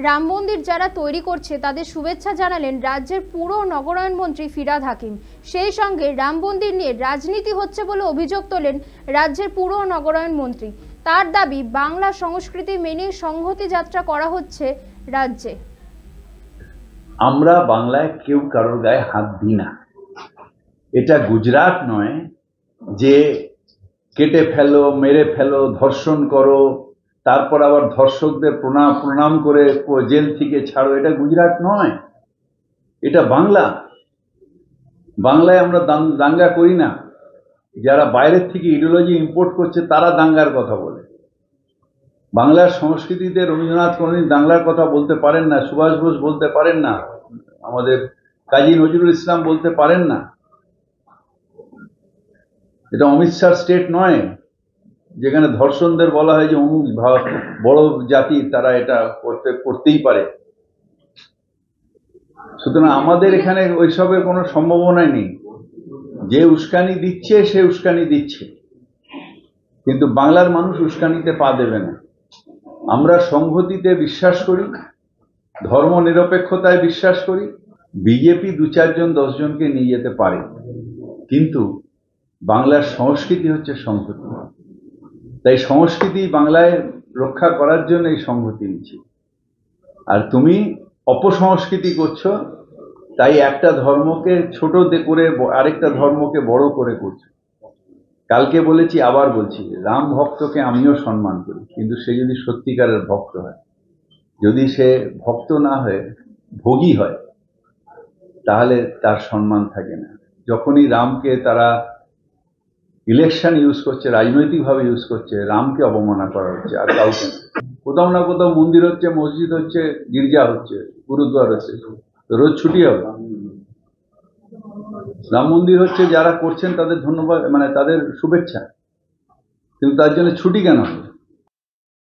রাম মন্দির যারা তৈরি করছে তাদের শুভেচ্ছা জানালেন রাজ্যের পুর ও নগরায়ণ মন্ত্রী ফিরহাদ হাকিম। সেই সঙ্গে রাম মন্দির নিয়ে রাজনীতি হচ্ছে বলে অভিযোগ তোলেন রাজ্যের পুর ও নগরায়ণ মন্ত্রী। তার দাবি, বাংলা সংস্কৃতি মেনে সংহতি যাত্রা করা হচ্ছে রাজ্যে। আমরা বাংলায় কেউ কারোর গায়ে হাত দিই না। এটা গুজরাট নয় যে কেটে ফেলো, মেরে ফেলো, ধর্ষণ করো, তারপর আবার ধর্ষকদের প্রণাম করে জেল থেকে ছাড়ো। এটা গুজরাট নয়, এটা বাংলা। বাংলায় আমরা দাঙ্গা করি না। যারা বাইরের থেকে ইডিওলজি ইম্পোর্ট করছে তারা দাঙ্গার কথা বলে। বাংলার সংস্কৃতিতে রবীন্দ্রনাথ কোনদিন দাঙ্গার কথা বলতে পারেন না, সুভাষ বোস বলতে পারেন না, আমাদের কাজী নজরুল ইসলাম বলতে পারেন না। এটা অমিত শাহ স্টেট নয় যেখানে ধর্ষণদের বলা হয় যে অমুক বড় জাতি, তারা এটা করতেই পারে। সুতরাং আমাদের এখানে ওইসবের কোনো সম্ভাবনাই নেই। যে উস্কানি দিচ্ছে সে উস্কানি দিচ্ছে, কিন্তু বাংলার মানুষ উস্কানিতে পা দেবে না। আমরা সংহতিতে বিশ্বাস করি, ধর্ম নিরপেক্ষতায় বিশ্বাস করি। বিজেপি 2-4 জন 10 জনকে নিয়ে যেতে পারে, কিন্তু বাংলার সংস্কৃতি হচ্ছে সংহতি। তাই সংস্কৃতি বাংলায় রক্ষা করার জন্য এই সংহতি মিছিল। আর তুমি অপসংস্কৃতি করছো, তাই একটা ধর্মকে ছোট করে আরেকটা ধর্মকে বড় করে করছো। কালকে বলেছি, আবার বলছি, রাম ভক্তকে আমিও সম্মান করি, কিন্তু সে যদি সত্যিকারের ভক্ত হয়। যদি সে ভক্ত না হয়ে ভোগী হয়, তাহলে তার সম্মান থাকে না। যখনই রামকে তারা ইলেকশন ইউজ করছে, রাজনৈতিকভাবে ইউজ করছে, রামকে অবমাননা করা হচ্ছে, আর কাউকে না। কোথাও না কোথাও মন্দির হচ্ছে, মসজিদ হচ্ছে, গির্জা হচ্ছে, গুরুদ্বার হচ্ছে, রোজ ছুটি হবে। রাম মন্দির হচ্ছে, যারা করছেন তাদের ধন্যবাদ, তাদের শুভেচ্ছা, কিন্তু তার জন্য ছুটি কেন হবে?